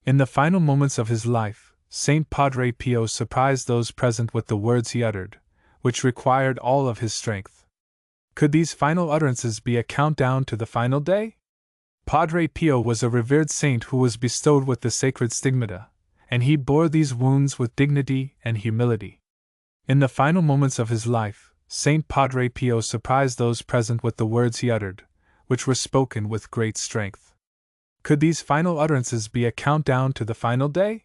In the final moments of his life, Saint Padre Pio surprised those present with the words he uttered, which required all of his strength. Could these final utterances be a countdown to the final day? Padre Pio was a revered saint who was bestowed with the sacred stigmata, and he bore these wounds with dignity and humility. In the final moments of his life, Saint Padre Pio surprised those present with the words he uttered, which were spoken with great strength. Could these final utterances be a countdown to the final day?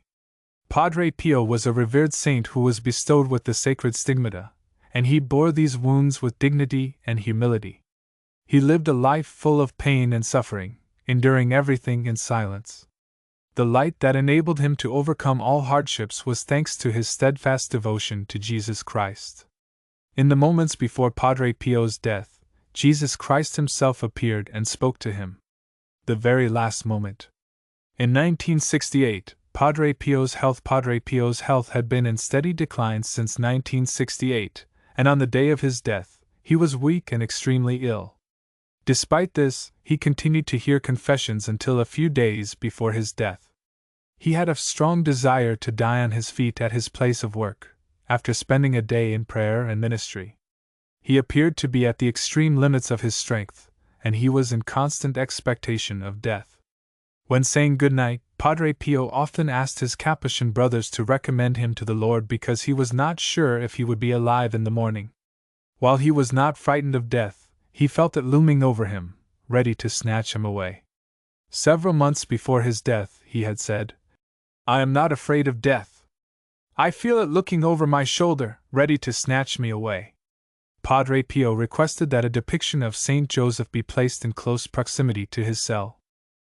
Padre Pio was a revered saint who was bestowed with the sacred stigmata, and he bore these wounds with dignity and humility. He lived a life full of pain and suffering, enduring everything in silence. The light that enabled him to overcome all hardships was thanks to his steadfast devotion to Jesus Christ. In the moments before Padre Pio's death, Jesus Christ himself appeared and spoke to him. The very last moment. In 1968, Padre Pio's health had been in steady decline since 1968, and on the day of his death, he was weak and extremely ill. Despite this, he continued to hear confessions until a few days before his death. He had a strong desire to die on his feet at his place of work, after spending a day in prayer and ministry. He appeared to be at the extreme limits of his strength, and he was in constant expectation of death. When saying goodnight, Padre Pio often asked his Capuchin brothers to recommend him to the Lord because he was not sure if he would be alive in the morning. While he was not frightened of death, he felt it looming over him, ready to snatch him away. Several months before his death, he had said, "I am not afraid of death. I feel it looking over my shoulder, ready to snatch me away." Padre Pio requested that a depiction of Saint Joseph be placed in close proximity to his cell.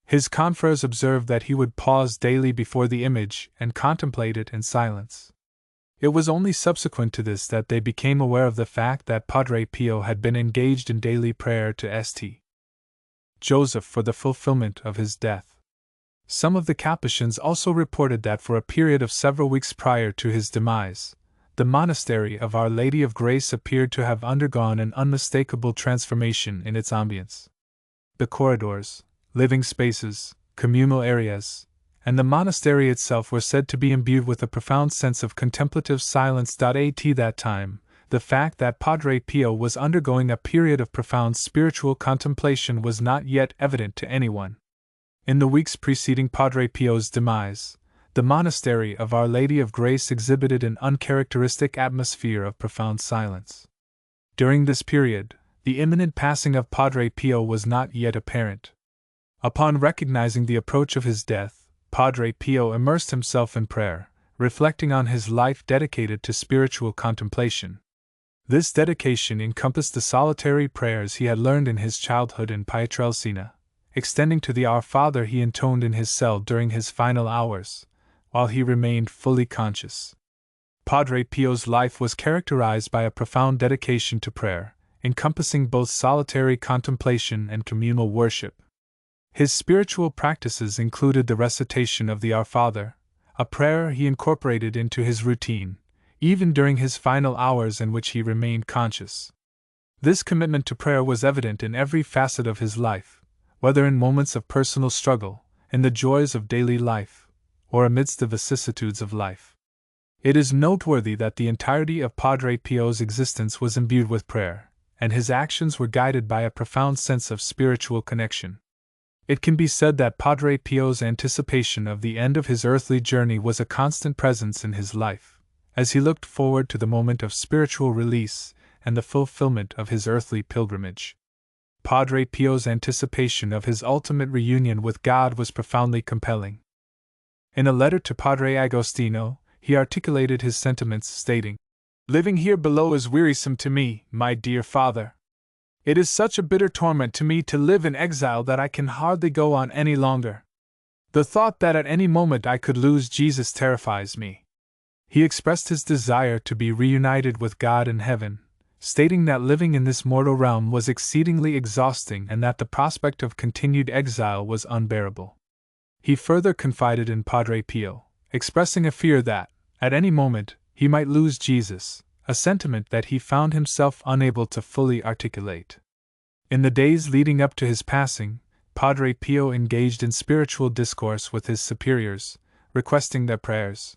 His confreres observed that he would pause daily before the image and contemplate it in silence. It was only subsequent to this that they became aware of the fact that Padre Pio had been engaged in daily prayer to St. Joseph for the fulfillment of his death. Some of the Capuchins also reported that for a period of several weeks prior to his demise, the monastery of Our Lady of Grace appeared to have undergone an unmistakable transformation in its ambience. The corridors, living spaces, communal areas, and the monastery itself were said to be imbued with a profound sense of contemplative silence. At that time, the fact that Padre Pio was undergoing a period of profound spiritual contemplation was not yet evident to anyone. In the weeks preceding Padre Pio's demise, the monastery of Our Lady of Grace exhibited an uncharacteristic atmosphere of profound silence. During this period, the imminent passing of Padre Pio was not yet apparent. Upon recognizing the approach of his death, Padre Pio immersed himself in prayer, reflecting on his life dedicated to spiritual contemplation. This dedication encompassed the solitary prayers he had learned in his childhood in Pietrelcina, extending to the Our Father he intoned in his cell during his final hours, while he remained fully conscious. Padre Pio's life was characterized by a profound dedication to prayer, encompassing both solitary contemplation and communal worship. His spiritual practices included the recitation of the Our Father, a prayer he incorporated into his routine, even during his final hours in which he remained conscious. This commitment to prayer was evident in every facet of his life, whether in moments of personal struggle, in the joys of daily life, or amidst the vicissitudes of life. It is noteworthy that the entirety of Padre Pio's existence was imbued with prayer, and his actions were guided by a profound sense of spiritual connection. It can be said that Padre Pio's anticipation of the end of his earthly journey was a constant presence in his life, as he looked forward to the moment of spiritual release and the fulfillment of his earthly pilgrimage. Padre Pio's anticipation of his ultimate reunion with God was profoundly compelling. In a letter to Padre Agostino, he articulated his sentiments, stating, "Living here below is wearisome to me, my dear father. It is such a bitter torment to me to live in exile that I can hardly go on any longer. The thought that at any moment I could lose Jesus terrifies me." He expressed his desire to be reunited with God in heaven, stating that living in this mortal realm was exceedingly exhausting and that the prospect of continued exile was unbearable. He further confided in Padre Pio, expressing a fear that, at any moment, he might lose Jesus, a sentiment that he found himself unable to fully articulate. In the days leading up to his passing, Padre Pio engaged in spiritual discourse with his superiors, requesting their prayers.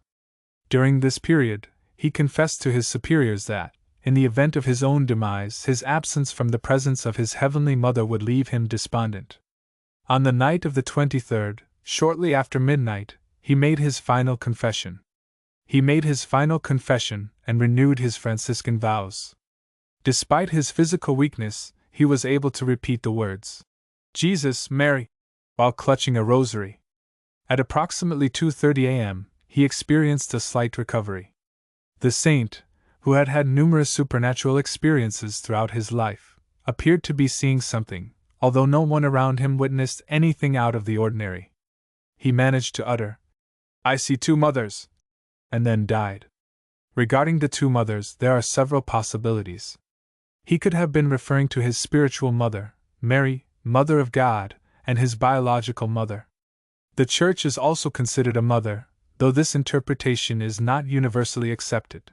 During this period, he confessed to his superiors that, in the event of his own demise, his absence from the presence of his Heavenly Mother would leave him despondent. On the night of the 23rd, shortly after midnight, he made his final confession. He made his final confession and renewed his Franciscan vows. Despite his physical weakness, he was able to repeat the words, "Jesus, Mary," while clutching a rosary. At approximately 2:30 a.m., he experienced a slight recovery. The saint, who had had numerous supernatural experiences throughout his life, appeared to be seeing something, although no one around him witnessed anything out of the ordinary. He managed to utter, "I see two mothers," and then died. Regarding the two mothers, there are several possibilities. He could have been referring to his spiritual mother, Mary, Mother of God, and his biological mother. The Church is also considered a mother, though this interpretation is not universally accepted.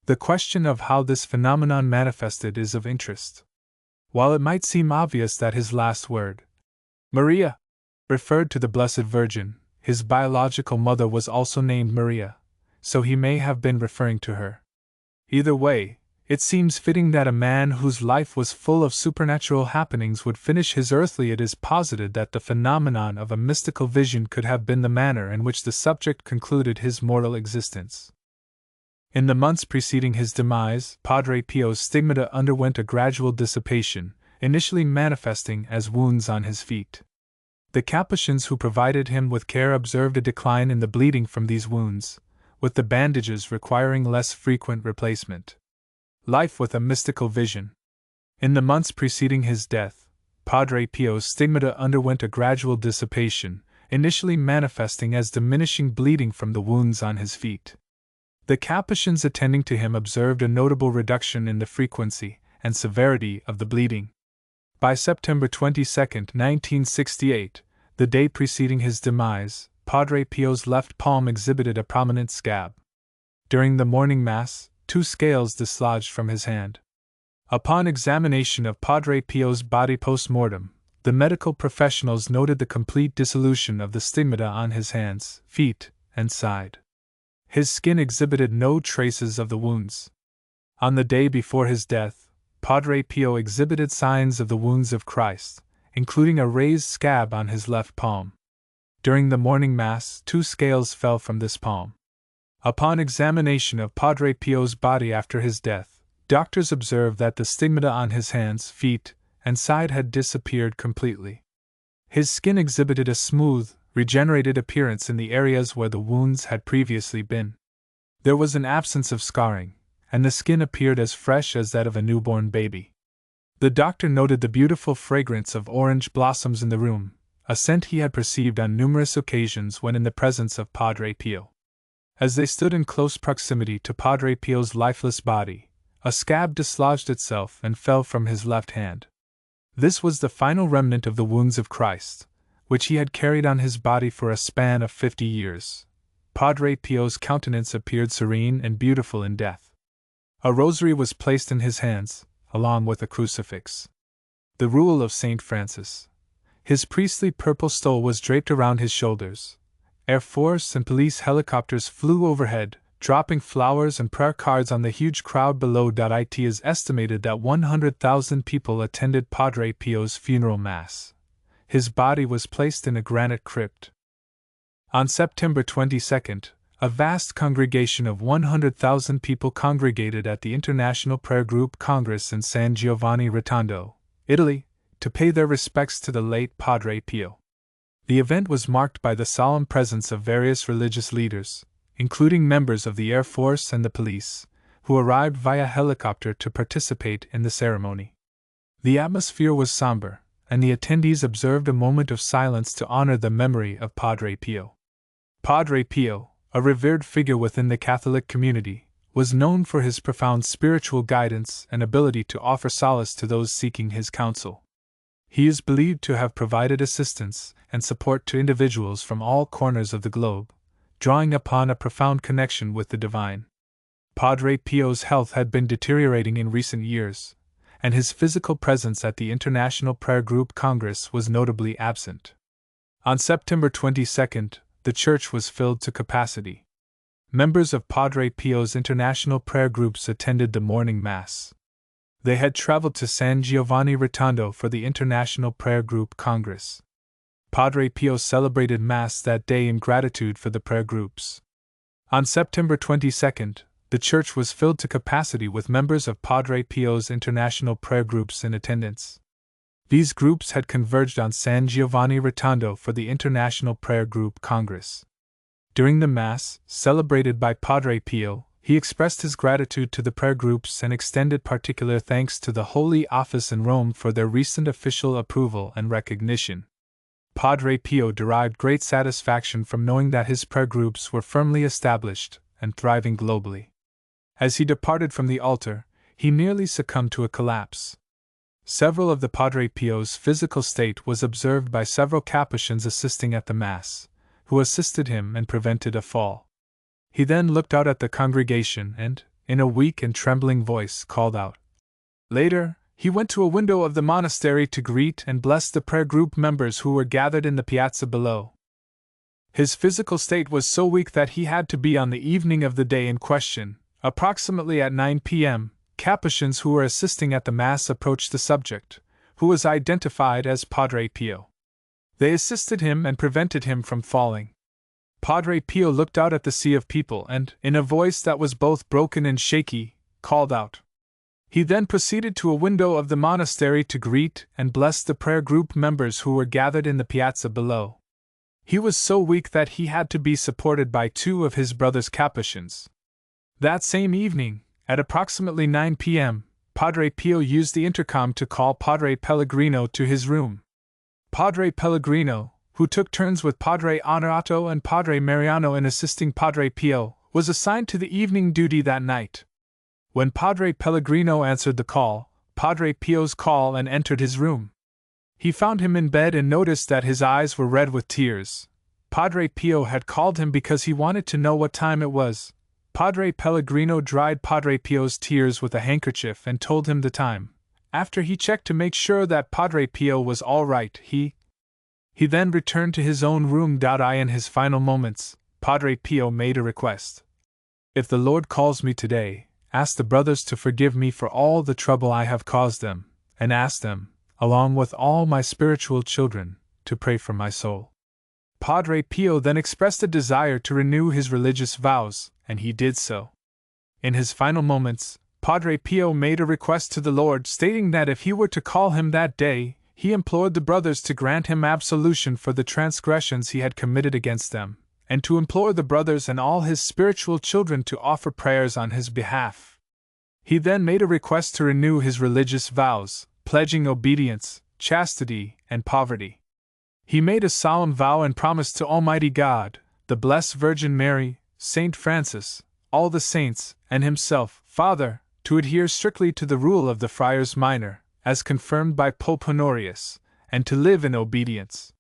The question of how this phenomenon manifested is of interest. While it might seem obvious that his last word, Maria, referred to the Blessed Virgin, his biological mother was also named Maria, so he may have been referring to her. Either way, it seems fitting that a man whose life was full of supernatural happenings would finish his earthly. It is posited that the phenomenon of a mystical vision could have been the manner in which the subject concluded his mortal existence. In the months preceding his demise, Padre Pio's stigmata underwent a gradual dissipation, initially manifesting as wounds on his feet. The Capuchins who provided him with care observed a decline in the bleeding from these wounds, with the bandages requiring less frequent replacement. Life with a mystical vision. In the months preceding his death, Padre Pio's stigmata underwent a gradual dissipation, initially manifesting as diminishing bleeding from the wounds on his feet. The Capuchins attending to him observed a notable reduction in the frequency and severity of the bleeding. By September 22, 1968, the day preceding his demise, Padre Pio's left palm exhibited a prominent scab. During the morning Mass, 2 scales dislodged from his hand. Upon examination of Padre Pio's body post-mortem, the medical professionals noted the complete dissolution of the stigmata on his hands, feet, and side. His skin exhibited no traces of the wounds. On the day before his death, Padre Pio exhibited signs of the wounds of Christ, including a raised scab on his left palm. During the morning Mass, 2 scales fell from this palm. Upon examination of Padre Pio's body after his death, doctors observed that the stigmata on his hands, feet, and side had disappeared completely. His skin exhibited a smooth, regenerated appearance in the areas where the wounds had previously been. There was an absence of scarring, and the skin appeared as fresh as that of a newborn baby. The doctor noted the beautiful fragrance of orange blossoms in the room, a scent he had perceived on numerous occasions when in the presence of Padre Pio. As they stood in close proximity to Padre Pio's lifeless body, a scab dislodged itself and fell from his left hand. This was the final remnant of the wounds of Christ, which he had carried on his body for a span of 50 years. Padre Pio's countenance appeared serene and beautiful in death. A rosary was placed in his hands, along with a crucifix. The rule of St. Francis. His priestly purple stole was draped around his shoulders. Air Force and police helicopters flew overhead, dropping flowers and prayer cards on the huge crowd below. It is estimated that 100,000 people attended Padre Pio's funeral mass. His body was placed in a granite crypt. On September 22, a vast congregation of 100,000 people congregated at the International Prayer Group Congress in San Giovanni Rotondo, Italy, to pay their respects to the late Padre Pio. The event was marked by the solemn presence of various religious leaders, including members of the Air Force and the police, who arrived via helicopter to participate in the ceremony. The atmosphere was somber, and the attendees observed a moment of silence to honor the memory of Padre Pio. Padre Pio, a revered figure within the Catholic community, was known for his profound spiritual guidance and ability to offer solace to those seeking his counsel. He is believed to have provided assistance and support to individuals from all corners of the globe, drawing upon a profound connection with the divine. Padre Pio's health had been deteriorating in recent years, and his physical presence at the International Prayer Group Congress was notably absent. On September 22nd, the church was filled to capacity. Members of Padre Pio's international prayer groups attended the morning Mass. They had traveled to San Giovanni Rotondo for the International Prayer Group Congress. Padre Pio celebrated Mass that day in gratitude for the prayer groups. On September 22nd, the church was filled to capacity with members of Padre Pio's international prayer groups in attendance. These groups had converged on San Giovanni Rotondo for the International Prayer Group Congress. During the Mass, celebrated by Padre Pio, he expressed his gratitude to the prayer groups and extended particular thanks to the Holy Office in Rome for their recent official approval and recognition. Padre Pio derived great satisfaction from knowing that his prayer groups were firmly established and thriving globally. As he departed from the altar, he nearly succumbed to a collapse. Several of the Padre Pio's physical state was observed by several Capuchins assisting at the Mass, who assisted him and prevented a fall. He then looked out at the congregation and, in a weak and trembling voice, called out. Later, he went to a window of the monastery to greet and bless the prayer group members who were gathered in the piazza below. His physical state was so weak that he had to be on the evening of the day in question. Approximately at 9 p.m., Capuchins who were assisting at the Mass approached the subject, who was identified as Padre Pio. They assisted him and prevented him from falling. Padre Pio looked out at the sea of people and, in a voice that was both broken and shaky, called out. He then proceeded to a window of the monastery to greet and bless the prayer group members who were gathered in the piazza below. He was so weak that he had to be supported by two of his brothers Capuchins. That same evening, at approximately 9 p.m., Padre Pio used the intercom to call Padre Pellegrino to his room. Padre Pellegrino, who took turns with Padre Onorato and Padre Mariano in assisting Padre Pio, was assigned to the evening duty that night. When Padre Pellegrino answered the call, Padre Pio's call, and entered his room. He found him in bed and noticed that his eyes were red with tears. Padre Pio had called him because he wanted to know what time it was. Padre Pellegrino dried Padre Pio's tears with a handkerchief and told him the time. After he checked to make sure that Padre Pio was all right, he then returned to his own room. In his final moments, Padre Pio made a request. If the Lord calls me today, ask the brothers to forgive me for all the trouble I have caused them, and ask them, along with all my spiritual children, to pray for my soul. Padre Pio then expressed a desire to renew his religious vows, and he did so. In his final moments, Padre Pio made a request to the Lord, stating that if he were to call him that day, he implored the brothers to grant him absolution for the transgressions he had committed against them, and to implore the brothers and all his spiritual children to offer prayers on his behalf. He then made a request to renew his religious vows, pledging obedience, chastity, and poverty. He made a solemn vow and promised to Almighty God, the Blessed Virgin Mary, Saint Francis, all the saints, and himself, Father, to adhere strictly to the rule of the Friars Minor, as confirmed by Pope Honorius, and to live in obedience.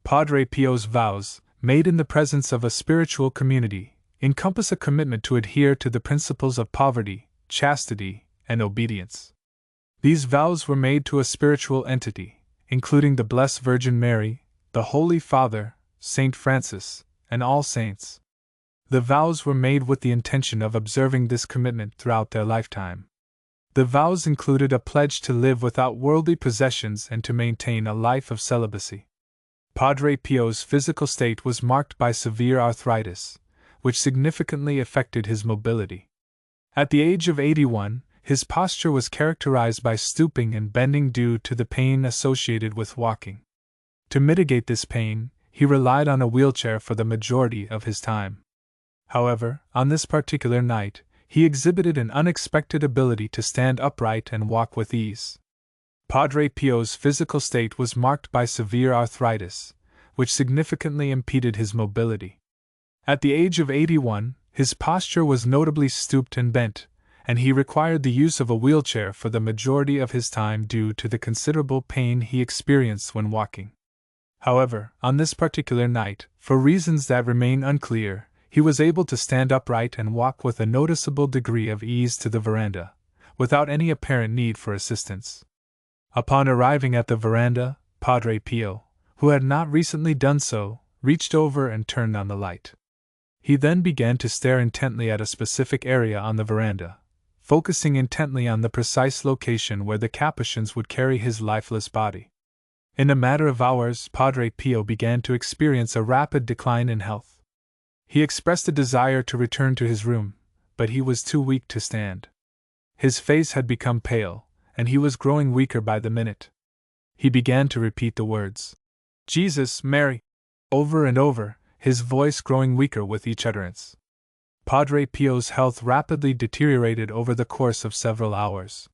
Padre Pio's vows, made in the presence of a spiritual community, encompass a commitment to adhere to the principles of poverty, chastity, and obedience. These vows were made to a spiritual entity, including the Blessed Virgin Mary, the Holy Father, Saint Francis, and all saints. The vows were made with the intention of observing this commitment throughout their lifetime. The vows included a pledge to live without worldly possessions and to maintain a life of celibacy. Padre Pio's physical state was marked by severe arthritis, which significantly affected his mobility. At the age of 81, his posture was characterized by stooping and bending due to the pain associated with walking. To mitigate this pain, he relied on a wheelchair for the majority of his time. However, on this particular night, he exhibited an unexpected ability to stand upright and walk with ease. Padre Pio's physical state was marked by severe arthritis, which significantly impeded his mobility. At the age of 81, his posture was notably stooped and bent, and he required the use of a wheelchair for the majority of his time due to the considerable pain he experienced when walking. However, on this particular night, for reasons that remain unclear, he was able to stand upright and walk with a noticeable degree of ease to the veranda, without any apparent need for assistance. Upon arriving at the veranda, Padre Pio, who had not recently done so, reached over and turned on the light. He then began to stare intently at a specific area on the veranda, focusing intently on the precise location where the Capuchins would carry his lifeless body. In a matter of hours, Padre Pio began to experience a rapid decline in health. He expressed a desire to return to his room, but he was too weak to stand. His face had become pale, and he was growing weaker by the minute. He began to repeat the words, "Jesus, Mary," over and over, his voice growing weaker with each utterance. Padre Pio's health rapidly deteriorated over the course of several hours.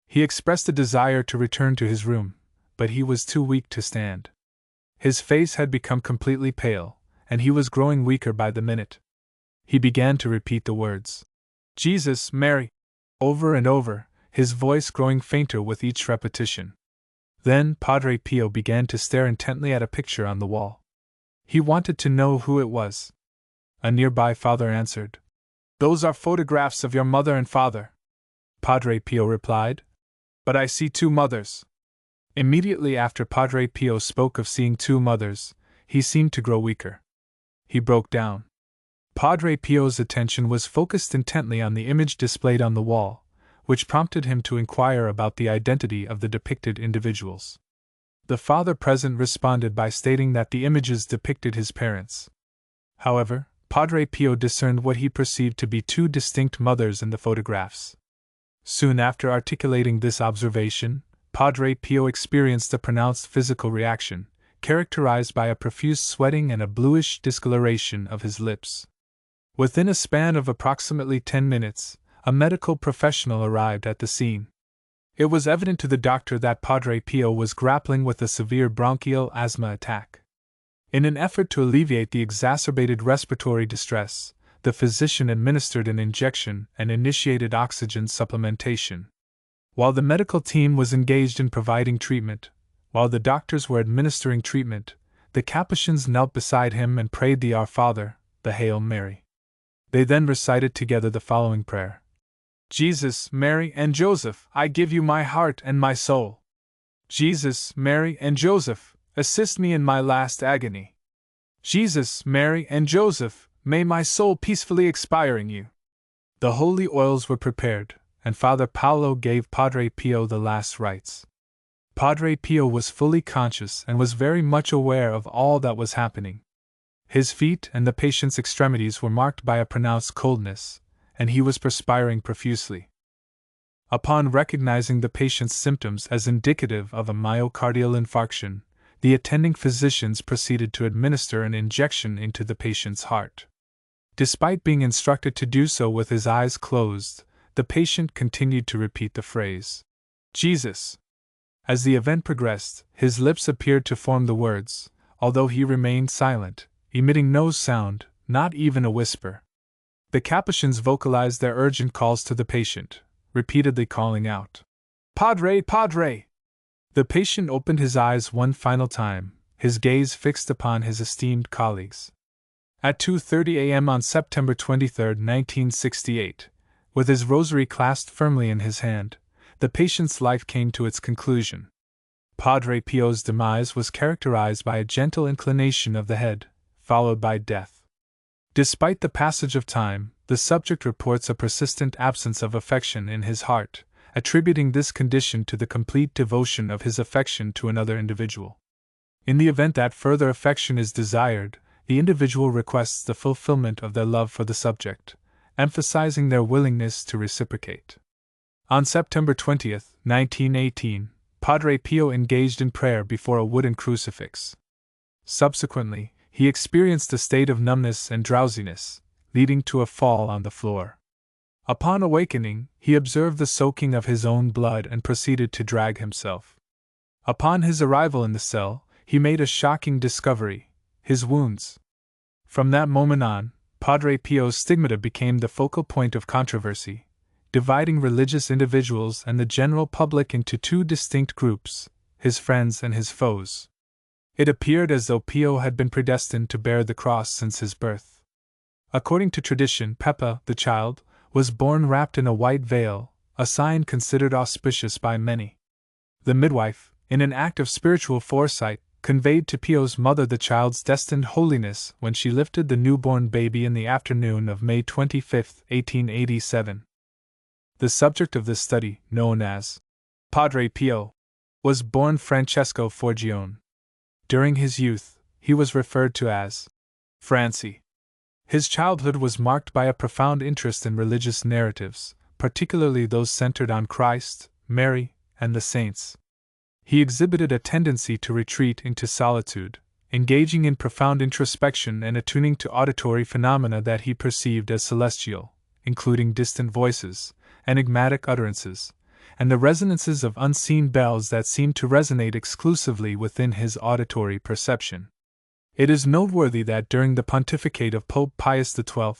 He expressed a desire to return to his room, but he was too weak to stand. His face had become completely pale, and he was growing weaker by the minute. He began to repeat the words, "Jesus, Mary," over and over, his voice growing fainter with each repetition. Then Padre Pio began to stare intently at a picture on the wall. He wanted to know who it was. A nearby father answered, "Those are photographs of your mother and father." Padre Pio replied, "But I see two mothers." Immediately after Padre Pio spoke of seeing two mothers, he seemed to grow weaker. He broke down. Padre Pio's attention was focused intently on the image displayed on the wall, which prompted him to inquire about the identity of the depicted individuals. The father present responded by stating that the images depicted his parents. However, Padre Pio discerned what he perceived to be two distinct mothers in the photographs. Soon after articulating this observation, Padre Pio experienced a pronounced physical reaction, characterized by a profuse sweating and a bluish discoloration of his lips. Within a span of approximately 10 minutes, a medical professional arrived at the scene. It was evident to the doctor that Padre Pio was grappling with a severe bronchial asthma attack. In an effort to alleviate the exacerbated respiratory distress, the physician administered an injection and initiated oxygen supplementation. While the medical team was engaged in providing treatment, while the doctors were administering treatment, the Capuchins knelt beside him and prayed the Our Father, the Hail Mary. They then recited together the following prayer: Jesus, Mary, and Joseph, I give you my heart and my soul. Jesus, Mary, and Joseph, assist me in my last agony. Jesus, Mary, and Joseph, may my soul peacefully expire in you. The holy oils were prepared, and Father Paolo gave Padre Pio the last rites. Padre Pio was fully conscious and was very much aware of all that was happening. His feet and the patient's extremities were marked by a pronounced coldness, and he was perspiring profusely. Upon recognizing the patient's symptoms as indicative of a myocardial infarction, the attending physicians proceeded to administer an injection into the patient's heart. Despite being instructed to do so with his eyes closed, the patient continued to repeat the phrase, Jesus. As the event progressed, his lips appeared to form the words, although he remained silent, emitting no sound, not even a whisper. The Capuchins vocalized their urgent calls to the patient, repeatedly calling out, Padre, Padre! The patient opened his eyes one final time, his gaze fixed upon his esteemed colleagues. At 2:30 a.m. on September 23, 1968, with his rosary clasped firmly in his hand, the patient's life came to its conclusion. Padre Pio's demise was characterized by a gentle inclination of the head, followed by death. Despite the passage of time, the subject reports a persistent absence of affection in his heart, attributing this condition to the complete devotion of his affection to another individual. In the event that further affection is desired, the individual requests the fulfillment of their love for the subject, emphasizing their willingness to reciprocate. On September 20, 1918, Padre Pio engaged in prayer before a wooden crucifix. Subsequently, he experienced a state of numbness and drowsiness, leading to a fall on the floor. Upon awakening, he observed the soaking of his own blood and proceeded to drag himself. Upon his arrival in the cell, he made a shocking discovery: his wounds. From that moment on, Padre Pio's stigmata became the focal point of controversy, dividing religious individuals and the general public into two distinct groups, his friends and his foes. It appeared as though Pio had been predestined to bear the cross since his birth. According to tradition, Peppa, the child, was born wrapped in a white veil, a sign considered auspicious by many. The midwife, in an act of spiritual foresight, conveyed to Pio's mother the child's destined holiness when she lifted the newborn baby in the afternoon of May 25, 1887. The subject of this study, known as Padre Pio, was born Francesco Forgione. During his youth, he was referred to as Francie. His childhood was marked by a profound interest in religious narratives, particularly those centered on Christ, Mary, and the saints. He exhibited a tendency to retreat into solitude, engaging in profound introspection and attuning to auditory phenomena that he perceived as celestial, including distant voices, enigmatic utterances, and the resonances of unseen bells that seemed to resonate exclusively within his auditory perception. It is noteworthy that during the pontificate of Pope Pius XII,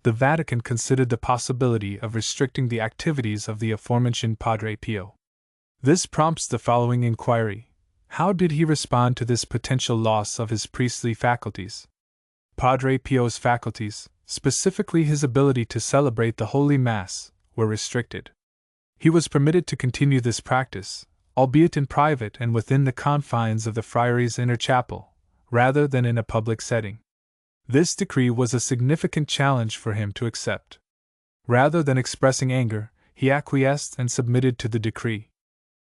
the Vatican considered the possibility of restricting the activities of the aforementioned Padre Pio. This prompts the following inquiry: how did he respond to this potential loss of his priestly faculties? Padre Pio's faculties, specifically his ability to celebrate the Holy Mass, were restricted. He was permitted to continue this practice, albeit in private and within the confines of the friary's inner chapel, rather than in a public setting. This decree was a significant challenge for him to accept. Rather than expressing anger, he acquiesced and submitted to the decree.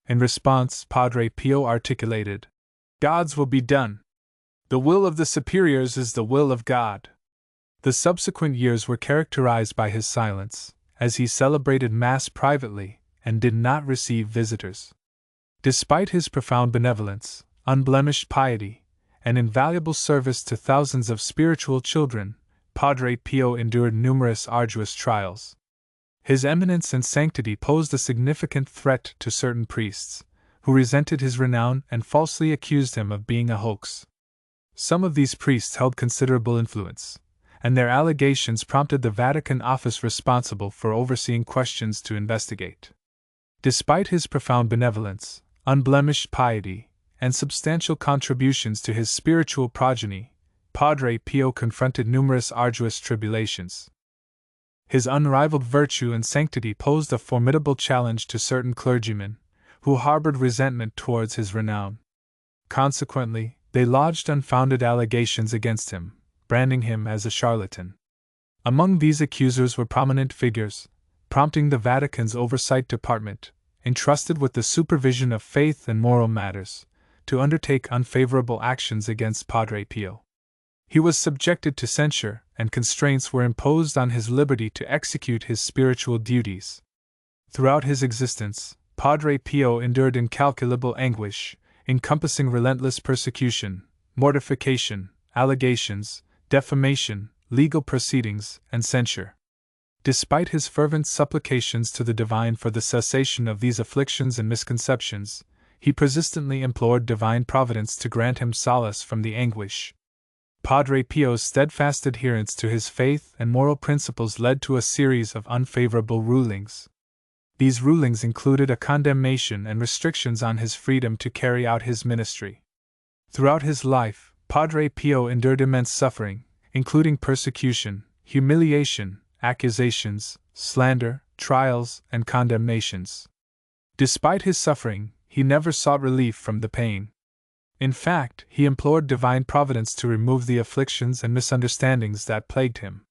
In response, Padre Pio articulated, "God's will be done. The will of the superiors is the will of God." The subsequent years were characterized by his silence, as he celebrated Mass privately and did not receive visitors. Despite his profound benevolence, unblemished piety, and invaluable service to thousands of spiritual children, Padre Pio endured numerous arduous trials. His eminence and sanctity posed a significant threat to certain priests, who resented his renown and falsely accused him of being a hoax. Some of these priests held considerable influence, and their allegations prompted the Vatican office responsible for overseeing questions to investigate. Despite his profound benevolence, unblemished piety, and substantial contributions to his spiritual progeny, Padre Pio confronted numerous arduous tribulations. His unrivaled virtue and sanctity posed a formidable challenge to certain clergymen, who harbored resentment towards his renown. Consequently, they lodged unfounded allegations against him, branding him as a charlatan. Among these accusers were prominent figures, prompting the Vatican's oversight department, entrusted with the supervision of faith and moral matters, to undertake unfavorable actions against Padre Pio. He was subjected to censure, and constraints were imposed on his liberty to execute his spiritual duties. Throughout his existence, Padre Pio endured incalculable anguish, encompassing relentless persecution, mortification, allegations, defamation, legal proceedings, and censure. Despite his fervent supplications to the divine for the cessation of these afflictions and misconceptions, he persistently implored divine providence to grant him solace from the anguish. Padre Pio's steadfast adherence to his faith and moral principles led to a series of unfavorable rulings. These rulings included a condemnation and restrictions on his freedom to carry out his ministry. Throughout his life, Padre Pio endured immense suffering, including persecution, humiliation, accusations, slander, trials, and condemnations. Despite his suffering, he never sought relief from the pain. In fact, he implored divine providence to remove the afflictions and misunderstandings that plagued him.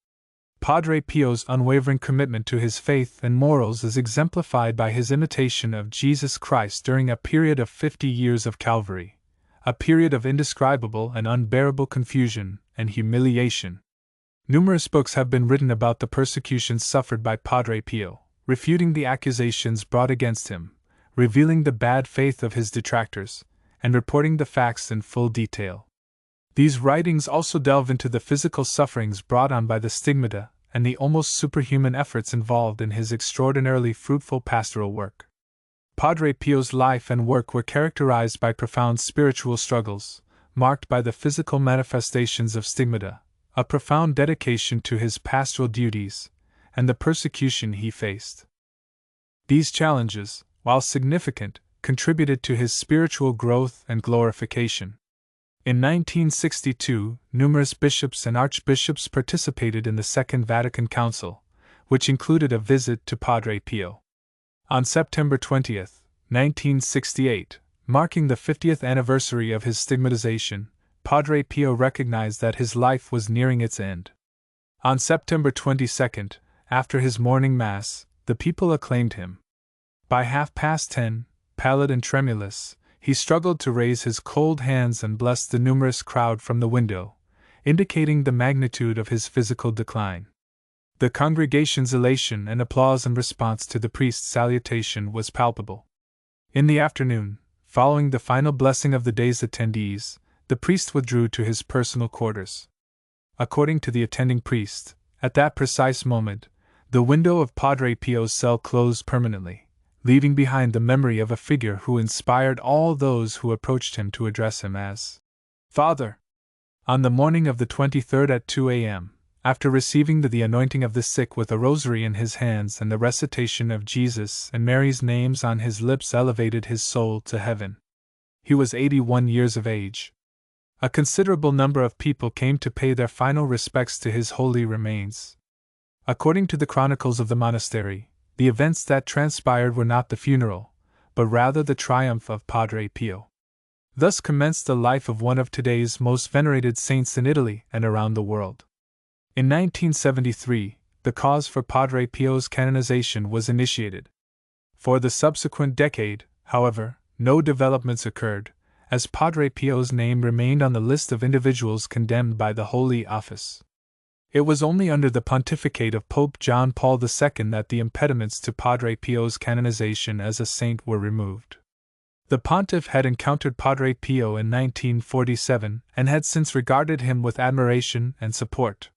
Padre Pio's unwavering commitment to his faith and morals is exemplified by his imitation of Jesus Christ during a period of 50 years of Calvary, a period of indescribable and unbearable confusion and humiliation. Numerous books have been written about the persecutions suffered by Padre Pio, refuting the accusations brought against him, revealing the bad faith of his detractors, and reporting the facts in full detail. These writings also delve into the physical sufferings brought on by the stigmata and the almost superhuman efforts involved in his extraordinarily fruitful pastoral work. Padre Pio's life and work were characterized by profound spiritual struggles, marked by the physical manifestations of stigmata, a profound dedication to his pastoral duties, and the persecution he faced. These challenges, while significant, contributed to his spiritual growth and glorification. In 1962, numerous bishops and archbishops participated in the Second Vatican Council, which included a visit to Padre Pio. On September 20th, 1968, marking the 50th anniversary of his stigmatization, Padre Pio recognized that his life was nearing its end. On September 22nd, after his morning Mass, the people acclaimed him. By 10:30, pallid and tremulous, he struggled to raise his cold hands and bless the numerous crowd from the window, indicating the magnitude of his physical decline. The congregation's elation and applause in response to the priest's salutation was palpable. In the afternoon, following the final blessing of the day's attendees, the priest withdrew to his personal quarters. According to the attending priest, at that precise moment, the window of Padre Pio's cell closed permanently, leaving behind the memory of a figure who inspired all those who approached him to address him as Father. On the morning of the 23rd at 2 a.m., after receiving the anointing of the sick with a rosary in his hands and the recitation of Jesus and Mary's names on his lips elevated his soul to heaven. He was 81 years of age. A considerable number of people came to pay their final respects to his holy remains. According to the chronicles of the monastery, the events that transpired were not the funeral, but rather the triumph of Padre Pio. Thus commenced the life of one of today's most venerated saints in Italy and around the world. In 1973, the cause for Padre Pio's canonization was initiated. For the subsequent decade, however, no developments occurred, as Padre Pio's name remained on the list of individuals condemned by the Holy Office. It was only under the pontificate of Pope John Paul II that the impediments to Padre Pio's canonization as a saint were removed. The pontiff had encountered Padre Pio in 1947 and had since regarded him with admiration and support.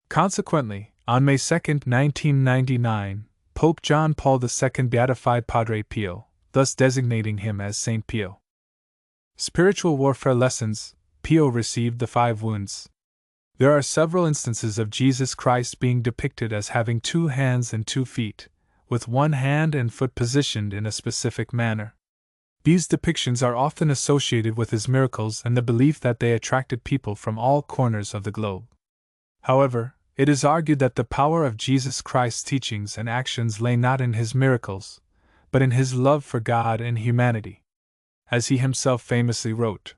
Consequently, on May 2, 1999, Pope John Paul II beatified Padre Pio, thus designating him as Saint Pio. Spiritual warfare lessons. Pio received the 5 wounds. There are several instances of Jesus Christ being depicted as having 2 hands and 2 feet, with one hand and foot positioned in a specific manner. These depictions are often associated with his miracles and the belief that they attracted people from all corners of the globe. However, it is argued that the power of Jesus Christ's teachings and actions lay not in his miracles, but in his love for God and humanity. As he himself famously wrote,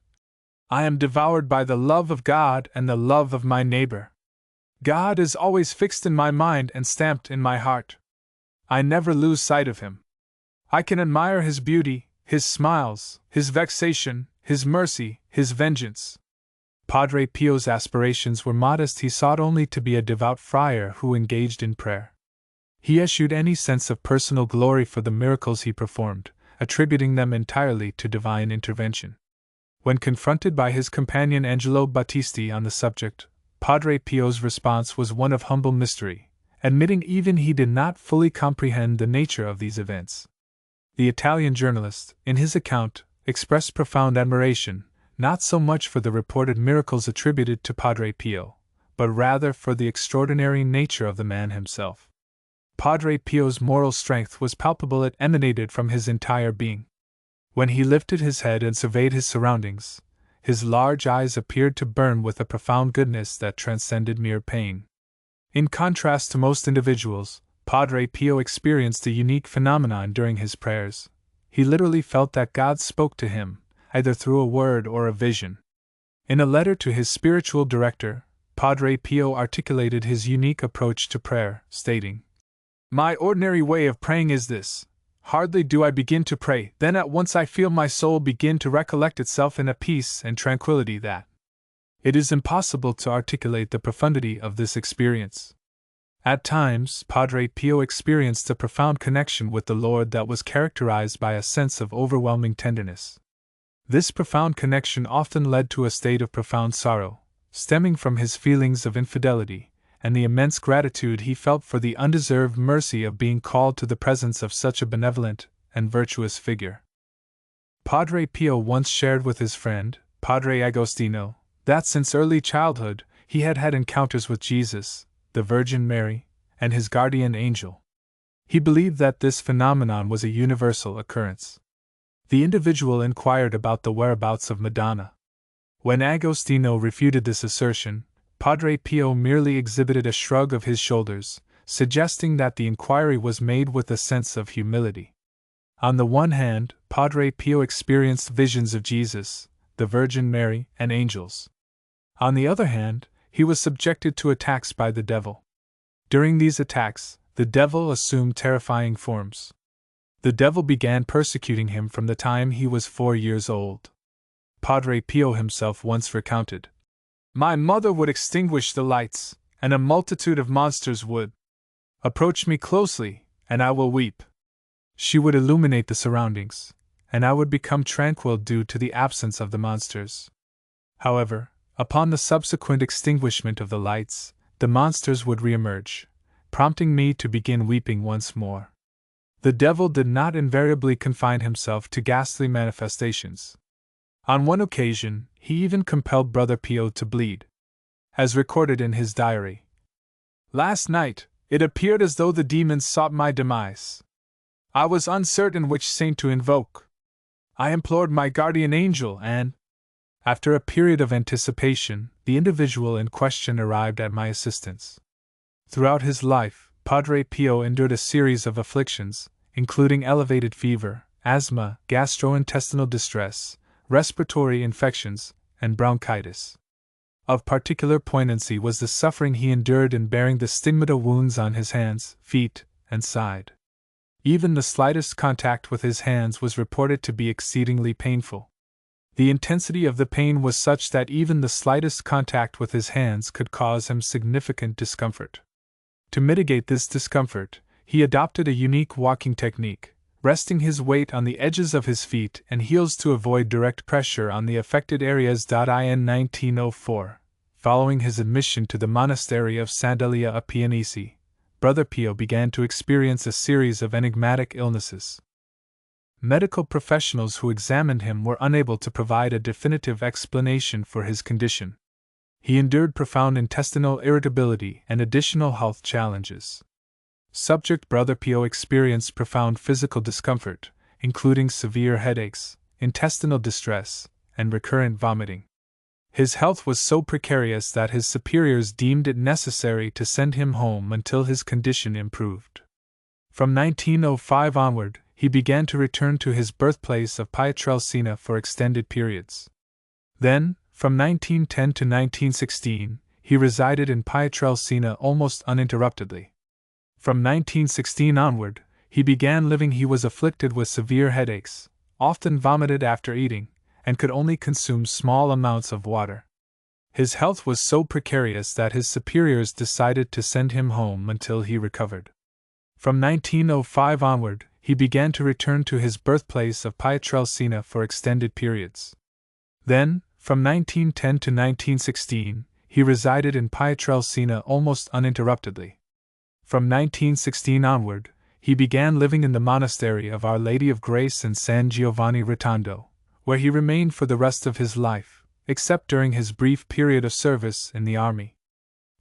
"I am devoured by the love of God and the love of my neighbor. God is always fixed in my mind and stamped in my heart. I never lose sight of him. I can admire his beauty, his smiles, his vexation, his mercy, his vengeance." Padre Pio's aspirations were modest. He sought only to be a devout friar who engaged in prayer. He eschewed any sense of personal glory for the miracles he performed, attributing them entirely to divine intervention. When confronted by his companion Angelo Battisti on the subject, Padre Pio's response was one of humble mystery, admitting even he did not fully comprehend the nature of these events. The Italian journalist, in his account, expressed profound admiration, not so much for the reported miracles attributed to Padre Pio, but rather for the extraordinary nature of the man himself. Padre Pio's moral strength was palpable. It emanated from his entire being. When he lifted his head and surveyed his surroundings, his large eyes appeared to burn with a profound goodness that transcended mere pain. In contrast to most individuals, Padre Pio experienced a unique phenomenon during his prayers. He literally felt that God spoke to him, either through a word or a vision. In a letter to his spiritual director, Padre Pio articulated his unique approach to prayer, stating, "My ordinary way of praying is this. Hardly do I begin to pray, then at once I feel my soul begin to recollect itself in a peace and tranquility that it is impossible to articulate the profundity of this experience." At times, Padre Pio experienced a profound connection with the Lord that was characterized by a sense of overwhelming tenderness. This profound connection often led to a state of profound sorrow, stemming from his feelings of infidelity, and the immense gratitude he felt for the undeserved mercy of being called to the presence of such a benevolent and virtuous figure. Padre Pio once shared with his friend, Padre Agostino, that since early childhood he had had encounters with Jesus, the Virgin Mary, and his guardian angel. He believed that this phenomenon was a universal occurrence. The individual inquired about the whereabouts of Madonna. When Agostino refuted this assertion, Padre Pio merely exhibited a shrug of his shoulders, suggesting that the inquiry was made with a sense of humility. On the one hand, Padre Pio experienced visions of Jesus, the Virgin Mary, and angels. On the other hand, he was subjected to attacks by the devil. During these attacks, the devil assumed terrifying forms. The devil began persecuting him from the time he was 4 years old. Padre Pio himself once recounted, "My mother would extinguish the lights, and a multitude of monsters would approach me closely, and I will weep. She would illuminate the surroundings, and I would become tranquil due to the absence of the monsters. However, upon the subsequent extinguishment of the lights, the monsters would reemerge, prompting me to begin weeping once more." The devil did not invariably confine himself to ghastly manifestations. On one occasion, he even compelled Brother Pio to bleed. As recorded in his diary, "Last night, it appeared as though the demons sought my demise. I was uncertain which saint to invoke. I implored my guardian angel and, after a period of anticipation, the individual in question arrived at my assistance." Throughout his life, Padre Pio endured a series of afflictions, including elevated fever, asthma, gastrointestinal distress, respiratory infections, and bronchitis. Of particular poignancy was the suffering he endured in bearing the stigmata wounds on his hands, feet, and side. Even the slightest contact with his hands was reported to be exceedingly painful. The intensity of the pain was such that even the slightest contact with his hands could cause him significant discomfort. To mitigate this discomfort, he adopted a unique walking technique, resting his weight on the edges of his feet and heels to avoid direct pressure on the affected areas. In 1904, following his admission to the monastery of Sant'Elia a Pianesi, Brother Pio began to experience a series of enigmatic illnesses. Medical professionals who examined him were unable to provide a definitive explanation for his condition. He endured profound intestinal irritability and additional health challenges. Subject Brother Pio experienced profound physical discomfort, including severe headaches, intestinal distress, and recurrent vomiting. His health was so precarious that his superiors deemed it necessary to send him home until his condition improved. From 1905 onward, he began to return to his birthplace of Pietrelcina for extended periods. Then, from 1910 to 1916, he resided in Pietrelcina almost uninterruptedly. From 1916 onward, he began living. He was afflicted with severe headaches, often vomited after eating, and could only consume small amounts of water. His health was so precarious that his superiors decided to send him home until he recovered. From 1905 onward, he began to return to his birthplace of Pietrelcina for extended periods. Then, from 1910 to 1916, he resided in Pietrelcina almost uninterruptedly. From 1916 onward, he began living in the monastery of Our Lady of Grace in San Giovanni Rotondo, where he remained for the rest of his life, except during his brief period of service in the army.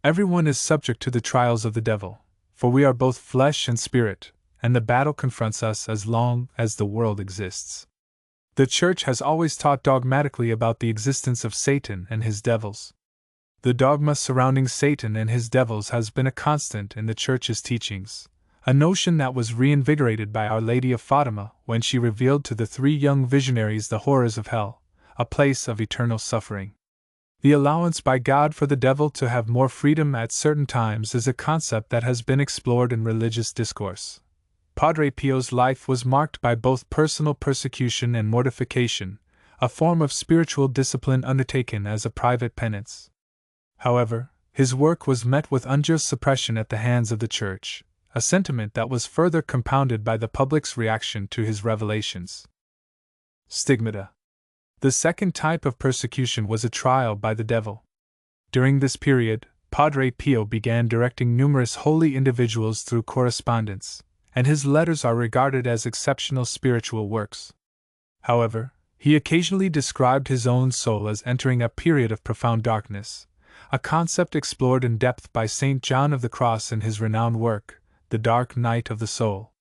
Everyone is subject to the trials of the devil, for we are both flesh and spirit, and the battle confronts us as long as the world exists. The Church has always taught dogmatically about the existence of Satan and his devils. The dogma surrounding Satan and his devils has been a constant in the Church's teachings, a notion that was reinvigorated by Our Lady of Fatima when she revealed to the 3 young visionaries the horrors of hell, a place of eternal suffering. The allowance by God for the devil to have more freedom at certain times is a concept that has been explored in religious discourse. Padre Pio's life was marked by both personal persecution and mortification, a form of spiritual discipline undertaken as a private penance. However, his work was met with unjust suppression at the hands of the Church, a sentiment that was further compounded by the public's reaction to his revelations. Stigmata. The second type of persecution was a trial by the devil. During this period, Padre Pio began directing numerous holy individuals through correspondence, and his letters are regarded as exceptional spiritual works. However, he occasionally described his own soul as entering a period of profound darkness, a concept explored in depth by St. John of the Cross in his renowned work, The Dark Night of the Soul.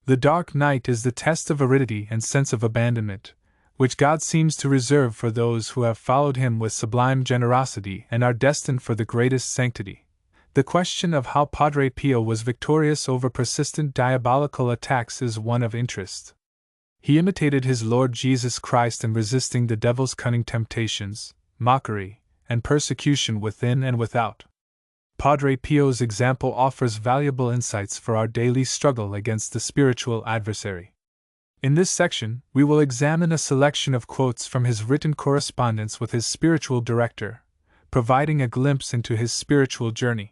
The dark night is the test of aridity and sense of abandonment, which God seems to reserve for those who have followed him with sublime generosity and are destined for the greatest sanctity. The question of how Padre Pio was victorious over persistent diabolical attacks is one of interest. He imitated his Lord Jesus Christ in resisting the devil's cunning temptations, mockery, and persecution within and without. Padre Pio's example offers valuable insights for our daily struggle against the spiritual adversary. In this section, we will examine a selection of quotes from his written correspondence with his spiritual director, providing a glimpse into his spiritual journey.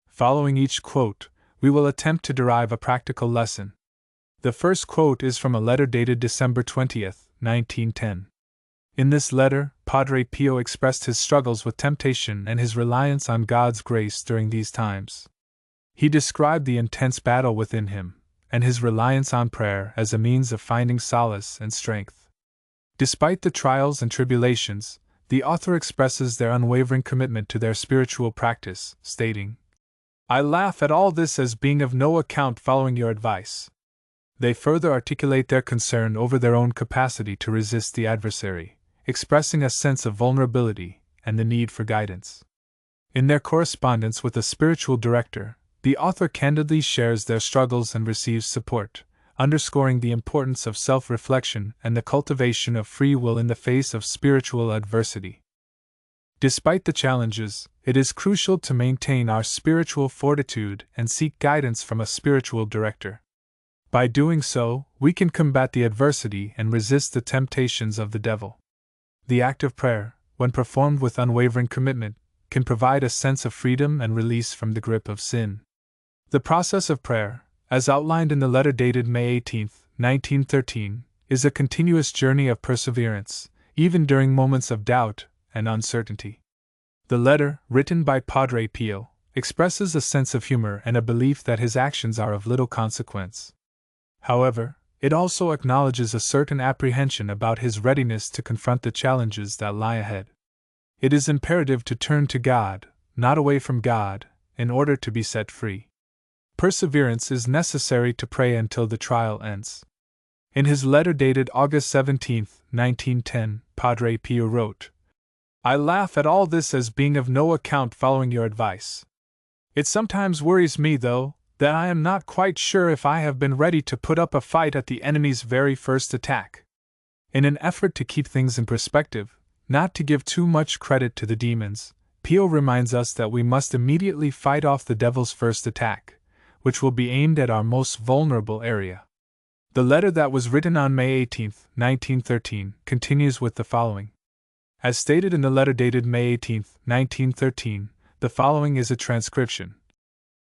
Following each quote, we will attempt to derive a practical lesson. The first quote is from a letter dated December 20, 1910. In this letter, Padre Pio expressed his struggles with temptation and his reliance on God's grace during these times. He described the intense battle within him, and his reliance on prayer as a means of finding solace and strength. Despite the trials and tribulations, the author expresses their unwavering commitment to their spiritual practice, stating, "I laugh at all this as being of no account following your advice." They further articulate their concern over their own capacity to resist the adversary, expressing a sense of vulnerability and the need for guidance. In their correspondence with a spiritual director, the author candidly shares their struggles and receives support, underscoring the importance of self-reflection and the cultivation of free will in the face of spiritual adversity. Despite the challenges, it is crucial to maintain our spiritual fortitude and seek guidance from a spiritual director. By doing so, we can combat the adversity and resist the temptations of the devil. The act of prayer, when performed with unwavering commitment, can provide a sense of freedom and release from the grip of sin. The process of prayer, as outlined in the letter dated May 18, 1913, is a continuous journey of perseverance, even during moments of doubt and uncertainty. The letter, written by Padre Pio, expresses a sense of humor and a belief that his actions are of little consequence. However, it also acknowledges a certain apprehension about his readiness to confront the challenges that lie ahead. It is imperative to turn to God, not away from God, in order to be set free. Perseverance is necessary to pray until the trial ends. In his letter dated August 17, 1910, Padre Pio wrote, "I laugh at all this as being of no account following your advice. It sometimes worries me, though, that I am not quite sure if I have been ready to put up a fight at the enemy's very first attack." In an effort to keep things in perspective, not to give too much credit to the demons, Pio reminds us that we must immediately fight off the devil's first attack, which will be aimed at our most vulnerable area. The letter that was written on May 18, 1913, continues with the following. As stated in the letter dated May 18, 1913, the following is a transcription.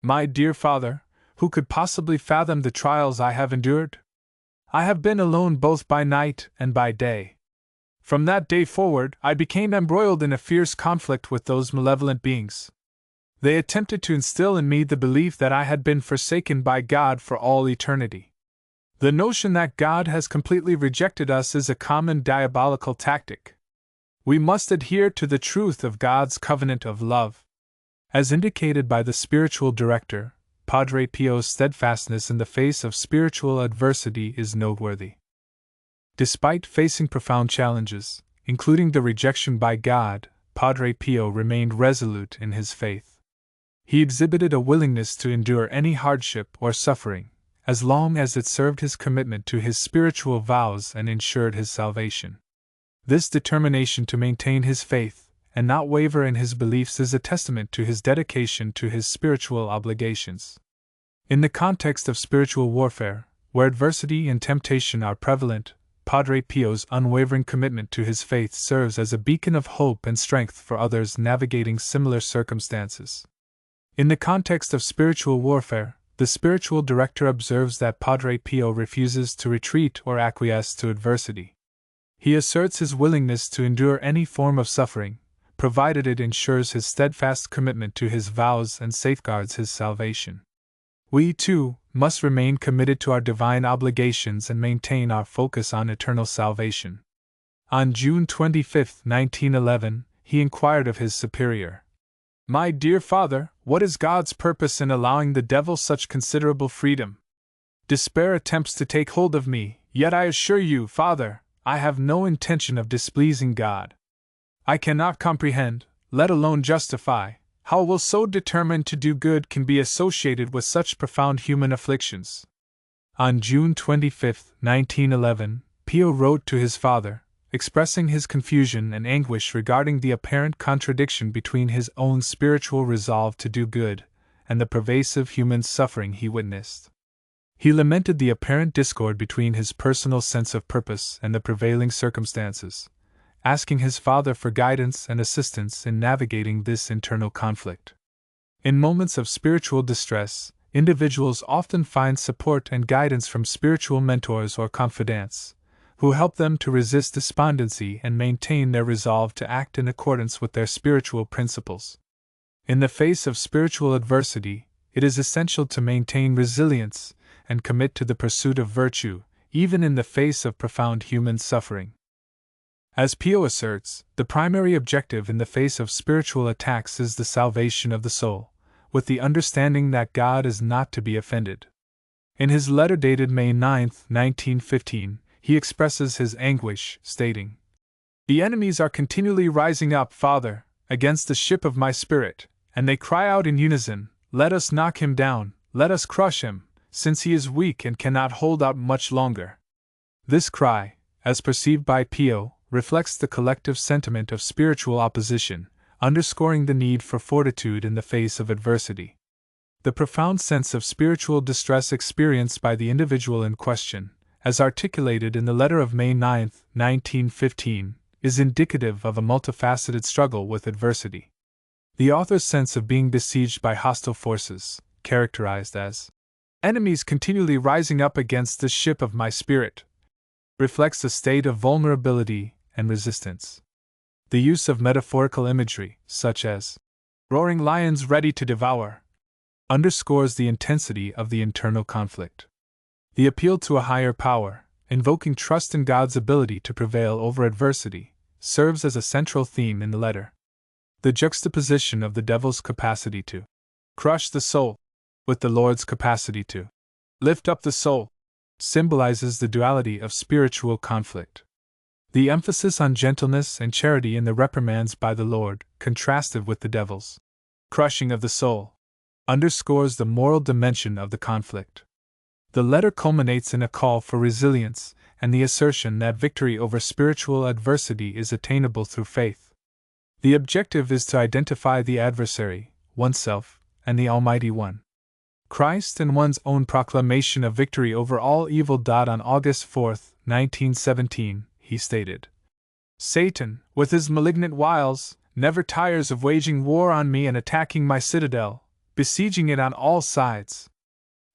"My dear Father, who could possibly fathom the trials I have endured? I have been alone both by night and by day. From that day forward, I became embroiled in a fierce conflict with those malevolent beings. They attempted to instill in me the belief that I had been forsaken by God for all eternity. The notion that God has completely rejected us is a common diabolical tactic. We must adhere to the truth of God's covenant of love." As indicated by the spiritual director, Padre Pio's steadfastness in the face of spiritual adversity is noteworthy. Despite facing profound challenges, including the rejection by God, Padre Pio remained resolute in his faith. He exhibited a willingness to endure any hardship or suffering, as long as it served his commitment to his spiritual vows and ensured his salvation. This determination to maintain his faith and not waver in his beliefs is a testament to his dedication to his spiritual obligations. In the context of spiritual warfare, where adversity and temptation are prevalent, Padre Pio's unwavering commitment to his faith serves as a beacon of hope and strength for others navigating similar circumstances. In the context of spiritual warfare, the spiritual director observes that Padre Pio refuses to retreat or acquiesce to adversity. He asserts his willingness to endure any form of suffering, provided it ensures his steadfast commitment to his vows and safeguards his salvation. We, too, must remain committed to our divine obligations and maintain our focus on eternal salvation. On June 25, 1911, he inquired of his superior, "My dear Father, what is God's purpose in allowing the devil such considerable freedom? Despair attempts to take hold of me, yet I assure you, Father, I have no intention of displeasing God. I cannot comprehend, let alone justify, How will so determined to do good can be associated with such profound human afflictions? On June 25, 1911, Pio wrote to his father, expressing his confusion and anguish regarding the apparent contradiction between his own spiritual resolve to do good and the pervasive human suffering he witnessed. He lamented the apparent discord between his personal sense of purpose and the prevailing circumstances, asking his father for guidance and assistance in navigating this internal conflict. In moments of spiritual distress, individuals often find support and guidance from spiritual mentors or confidants, who help them to resist despondency and maintain their resolve to act in accordance with their spiritual principles. In the face of spiritual adversity, it is essential to maintain resilience and commit to the pursuit of virtue, even in the face of profound human suffering. As Pio asserts, the primary objective in the face of spiritual attacks is the salvation of the soul, with the understanding that God is not to be offended. In his letter dated May 9, 1915, he expresses his anguish, stating, "The enemies are continually rising up, Father, against the ship of my spirit, and they cry out in unison, 'Let us knock him down, let us crush him, since he is weak and cannot hold out much longer.'" This cry, as perceived by Pio, reflects the collective sentiment of spiritual opposition, underscoring the need for fortitude in the face of adversity. The profound sense of spiritual distress experienced by the individual in question, as articulated in the letter of May 9, 1915, is indicative of a multifaceted struggle with adversity. The author's sense of being besieged by hostile forces, characterized as enemies continually rising up against the ship of my spirit, reflects a state of vulnerability and resistance. The use of metaphorical imagery, such as roaring lions ready to devour, underscores the intensity of the internal conflict. The appeal to a higher power, invoking trust in God's ability to prevail over adversity, serves as a central theme in the letter. The juxtaposition of the devil's capacity to crush the soul with the Lord's capacity to lift up the soul symbolizes the duality of spiritual conflict. The emphasis on gentleness and charity in the reprimands by the Lord, contrasted with the devil's crushing of the soul, underscores the moral dimension of the conflict. The letter culminates in a call for resilience and the assertion that victory over spiritual adversity is attainable through faith. The objective is to identify the adversary, oneself, and the Almighty One. Christ and one's own proclamation of victory over all evil. On August 4, 1917, he stated, "Satan, with his malignant wiles, never tires of waging war on me and attacking my citadel, besieging it on all sides.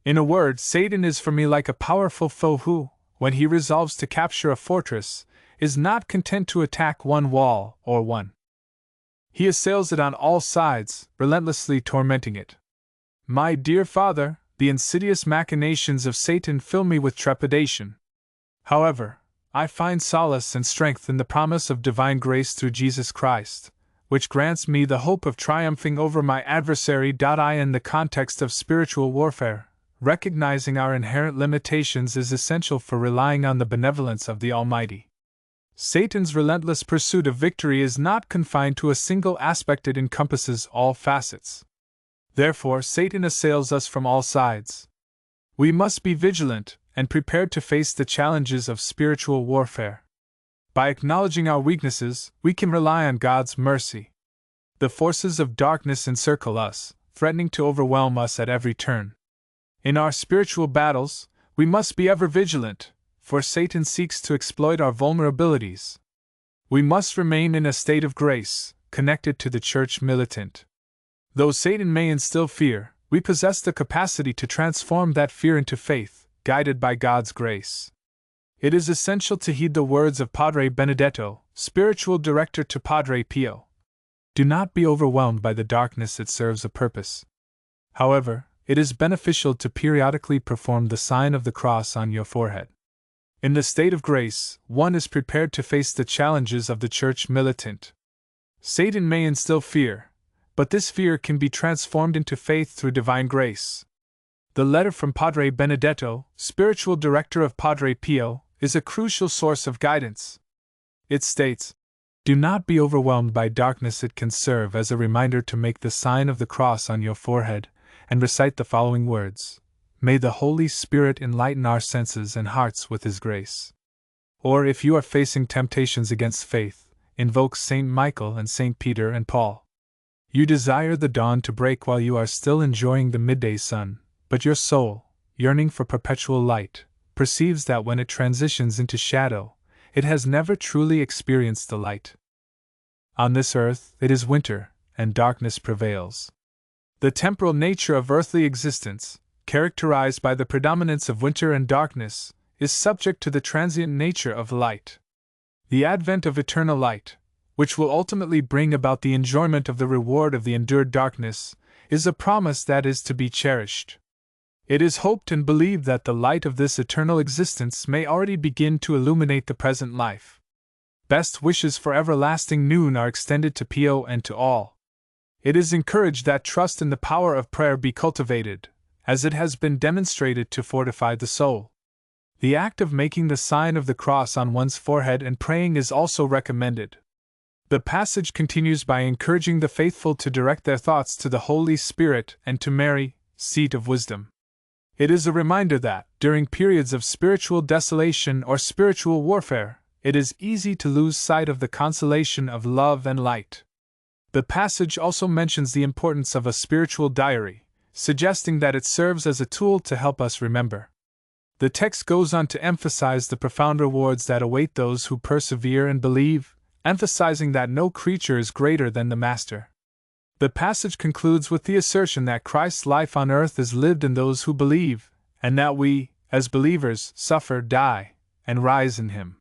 In a word, Satan is for me like a powerful foe who, when he resolves to capture a fortress, is not content to attack one wall or one. He assails it on all sides, relentlessly tormenting it. My dear Father, the insidious machinations of Satan fill me with trepidation. However, I find solace and strength in the promise of divine grace through Jesus Christ, which grants me the hope of triumphing over my adversary. In the context of spiritual warfare, recognizing our inherent limitations is essential for relying on the benevolence of the Almighty. Satan's relentless pursuit of victory is not confined to a single aspect, it encompasses all facets. Therefore, Satan assails us from all sides. We must be vigilant and prepared to face the challenges of spiritual warfare. By acknowledging our weaknesses, we can rely on God's mercy. The forces of darkness encircle us, threatening to overwhelm us at every turn. In our spiritual battles, we must be ever vigilant, for Satan seeks to exploit our vulnerabilities. We must remain in a state of grace, connected to the church militant. Though Satan may instill fear, we possess the capacity to transform that fear into faith, guided by God's grace. It is essential to heed the words of Padre Benedetto, spiritual director to Padre Pio. Do not be overwhelmed by the darkness, it serves a purpose. However, it is beneficial to periodically perform the sign of the cross on your forehead. In the state of grace, one is prepared to face the challenges of the church militant. Satan may instill fear, but this fear can be transformed into faith through divine grace. The letter from Padre Benedetto, spiritual director of Padre Pio, is a crucial source of guidance. It states, Do not be overwhelmed by darkness. It can serve as a reminder to make the sign of the cross on your forehead and recite the following words: May the Holy Spirit enlighten our senses and hearts with His grace. Or if you are facing temptations against faith, invoke Saint Michael and Saint Peter and Paul. You desire the dawn to break while you are still enjoying the midday sun, but your soul, yearning for perpetual light, perceives that when it transitions into shadow, it has never truly experienced the light. On this earth, it is winter, and darkness prevails. The temporal nature of earthly existence, characterized by the predominance of winter and darkness, is subject to the transient nature of light. The advent of eternal light, which will ultimately bring about the enjoyment of the reward of the endured darkness, is a promise that is to be cherished. It is hoped and believed that the light of this eternal existence may already begin to illuminate the present life. Best wishes for everlasting noon are extended to Pio and to all. It is encouraged that trust in the power of prayer be cultivated, as it has been demonstrated to fortify the soul. The act of making the sign of the cross on one's forehead and praying is also recommended. The passage continues by encouraging the faithful to direct their thoughts to the Holy Spirit and to Mary, seat of wisdom. It is a reminder that, during periods of spiritual desolation or spiritual warfare, it is easy to lose sight of the consolation of love and light. The passage also mentions the importance of a spiritual diary, suggesting that it serves as a tool to help us remember. The text goes on to emphasize the profound rewards that await those who persevere and believe, emphasizing that no creature is greater than the Master. The passage concludes with the assertion that Christ's life on earth is lived in those who believe, and that we, as believers, suffer, die, and rise in Him.